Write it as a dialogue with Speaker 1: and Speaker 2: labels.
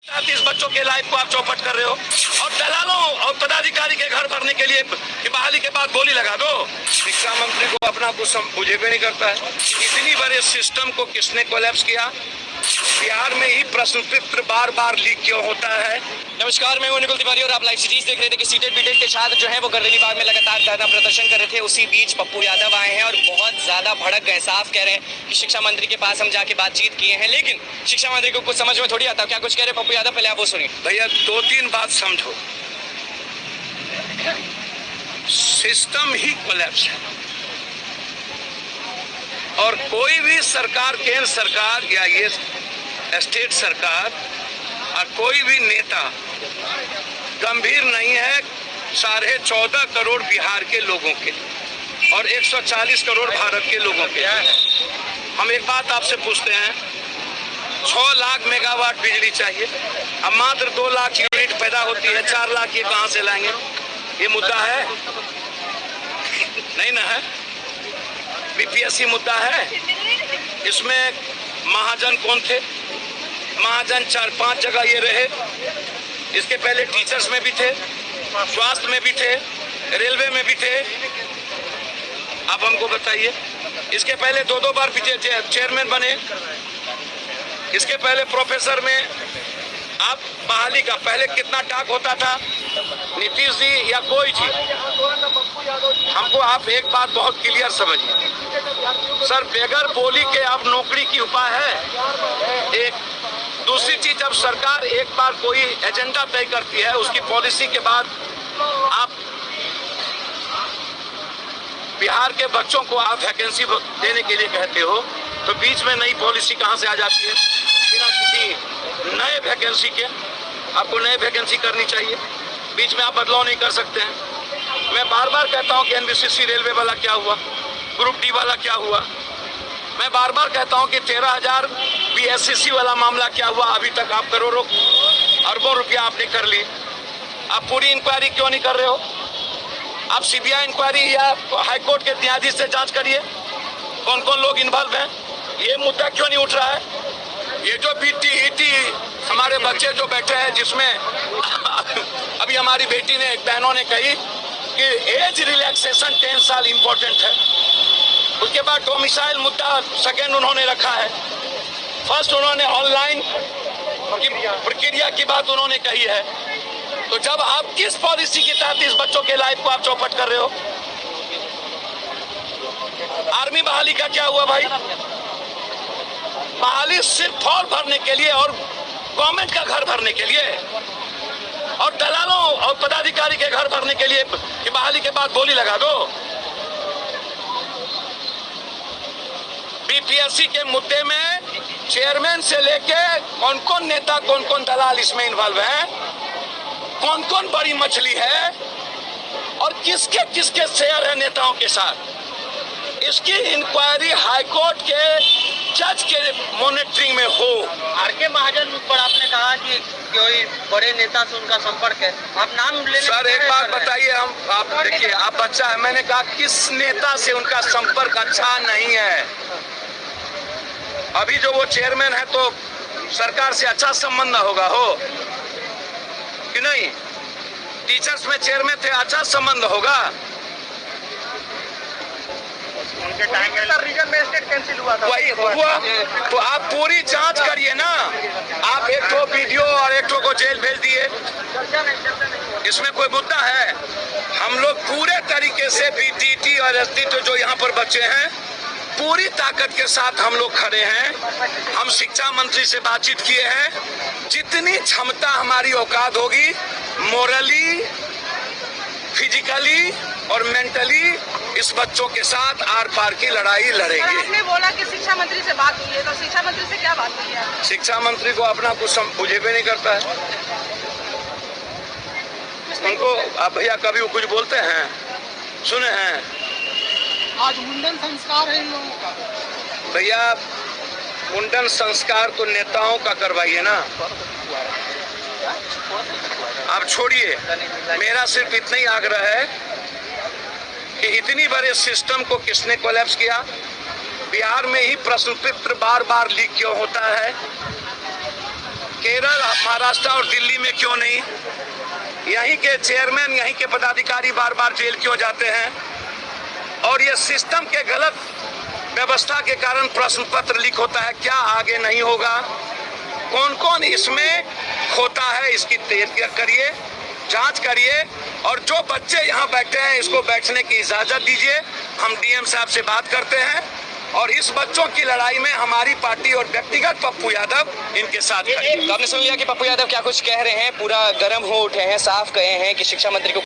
Speaker 1: 30 बच्चों के लाइफ को आप चौपट कर रहे हो और दलालों और पदाधिकारी के घर भरने के लिए बहाली के बाद गोली लगा दो। शिक्षा मंत्री को अपना कुछ बुझे भी नहीं करता है। इतनी बड़े सिस्टम को किसने कोलैप्स किया? बिहार में ही प्रश्न पत्र बार बार लीक क्यों होता है?
Speaker 2: नमस्कार, मैं हूं निकुल तिवारी और आप लाइव सिटीज देख रहे थे कि सीटेड बीटेड के छात्र जो हैं वो गर्दनी बाग में लगातार धरना प्रदर्शन कर रहे थे। उसी बीच पप्पू यादव आए हैं और बहुत ज्यादा भड़क गए, साफ कह रहे हैं कि शिक्षा मंत्री के पास हम जाके बातचीत किए हैं, लेकिन शिक्षा मंत्री को कुछ समझ में थोड़ी आता। क्या कुछ कह रहे पप्पू यादव, पहले आप वो सुनिए।
Speaker 1: भैया 2-3 बात समझो, सिस्टम ही कोलैप्स है और कोई भी सरकार, केंद्र सरकार या ये स्टेट सरकार और कोई भी नेता गंभीर नहीं है 14.5 करोड़ बिहार के लोगों के और 140 करोड़ भारत के लोगों के। हम एक बात आपसे पूछते हैं, 6 लाख मेगावाट बिजली चाहिए, अब मात्र 2 लाख यूनिट पैदा होती है, 4 लाख ये कहां से लाएंगे? ये मुद्दा है नहीं ना है? बीपीएससी मुद्दा है। इसमें महाजन कौन थे? महाजन 4-5 जगह ये रहे। इसके पहले टीचर्स में भी थे, स्वास्थ्य में भी थे, रेलवे में भी थे। आप हमको बताइए, इसके पहले 2-2 बार चेयरमैन बने, इसके पहले प्रोफेसर में आप बहाली का पहले कितना टाक होता था? नीतीश जी या कोई जी? हमको आप एक बात बहुत क्लियर समझिए सर, बेगर बोली के आप नौकरी की उपाय है। एक दूसरी चीज, जब सरकार एक बार कोई एजेंडा तय करती है, उसकी पॉलिसी के बाद आप बिहार के बच्चों को आप वैकेंसी देने के लिए कहते हो, तो बीच में नई पॉलिसी कहां से आ जाती है? बिना किसी नए वैकेंसी के आपको नए वैकेंसी करनी चाहिए, बीच में आप बदलाव नहीं कर सकते हैं। मैं बार बार कहता हूं कि एनबीसीसी रेलवे वाला क्या हुआ, ग्रुप डी वाला क्या हुआ। मैं बार बार कहता हूं कि 13,000 बीएससीसी वाला मामला क्या हुआ, अभी तक आप करोड़ों अरबों रुपया आपने कर ली। आप पूरी इंक्वायरी क्यों नहीं कर रहे हो? आप सीबीआई इंक्वायरी या हाईकोर्ट के न्यायाधीश से जांच करिए, कौन कौन लोग इन्वॉल्व हैं। ये मुद्दा क्यों नहीं उठ रहा है? ये जो बीटी हमारे बच्चे जो बैठे हैं, जिसमें अभी हमारी बेटी ने, बहनों ने कही कि एज रिलैक्सेशन 10 साल इंपॉर्टेंट है। उसके बाद डोमिसाइल मुद्दा सेकेंड उन्होंने रखा है। फर्स्ट उन्होंने ऑनलाइन की प्रक्रिया की बात उन्होंने कही है। तो जब आप किस पॉलिसी के तहत इस बच्चों के लाइफ को आप चौपट कर रहे हो? आर्मी बहाली का क्या हुआ भाई? बहाली सिर्फ फॉर्म भरने के लिए और गवर्नमेंट का घर भरने के लिए और दलालों और पदाधिकारी के घर भरने के लिए कि बहाली के बाद गोली लगा दो। बीपीएससी के मुद्दे में चेयरमैन से लेके कौन कौन नेता, कौन कौन दलाल इसमें इन्वॉल्व है, कौन कौन बड़ी मछली है और किसके किसके शेयर है नेताओं के साथ, इसकी इंक्वायरी हाईकोर्ट के जज के मॉनिटरिंग में हो।
Speaker 3: आरके महाजन पर आपने कहा कि कोई बड़े नेता से उनका संपर्क है, आप नाम लेने
Speaker 1: सर एक बात बताइए, आप देखिए, आप बच्चा है, मैंने कहा किस नेता से उनका संपर्क अच्छा नहीं है। अभी जो वो चेयरमैन है तो सरकार से अच्छा संबंध ना होगा हो कि नहीं? टीचर्स में चेयरमैन थे, अच्छा संबंध होगा।
Speaker 3: उनके टाइम में रीजन में स्टेट कैंसिल हुआ था,
Speaker 1: वही हुआ। तो आप पूरी जांच करिए ना। आप एक तो वीडियो और एक तो को जेल भेज दिए, इसमें कोई मुद्दा है? हम लोग पूरे तरीके से बीटीटी और एसटीटी जो यहाँ पर बच्चे हैं, पूरी ताकत के साथ हम लोग खड़े हैं। हम शिक्षा मंत्री से बातचीत किए हैं, जितनी क्षमता हमारी औकात होगी, मोरली, फिजिकली और मेंटली इस बच्चों के साथ आर पार की लड़ाई लड़ेंगे।
Speaker 4: आपने बोला कि शिक्षा मंत्री से बात हुई है, तो शिक्षा मंत्री से क्या बात हुई है?
Speaker 1: शिक्षा मंत्री को अपना कुछ बुझे भी नहीं करता है। उनको आप भैया कभी वो कुछ बोलते हैं, सुने हैं?
Speaker 5: आज मुंडन संस्कार है इन लोगों का।
Speaker 1: भैया मुंडन संस्कार तो नेताओं का करवाइए ना, आप छोड़िए। मेरा सिर्फ इतना ही आग्रह है कि इतनी बड़े सिस्टम को किसने कोलैप्स किया? बिहार में ही प्रश्न पत्र बार बार लीक क्यों होता है? केरल, महाराष्ट्र और दिल्ली में क्यों नहीं? यहीं के चेयरमैन, यहीं के पदाधिकारी बार बार जेल क्यों जाते हैं? और ये सिस्टम के गलत व्यवस्था के कारण प्रश्न पत्र लीक होता है। क्या आगे नहीं होगा? कौन कौन इसमें खोता है, इसकी तहकीक करिए, जांच करिए, और जो बच्चे यहाँ बैठे हैं इसको बैठने की इजाजत दीजिए। हम डीएम साहब से बात करते हैं और इस बच्चों की लड़ाई में हमारी पार्टी और व्यक्तिगत पप्पू यादव इनके साथ खड़े हैं।
Speaker 2: तो आपने सुन लिया कि पप्पू यादव क्या कुछ कह रहे हैं, पूरा गर्म हो उठे हैं, साफ कहे हैं कि शिक्षा मंत्री को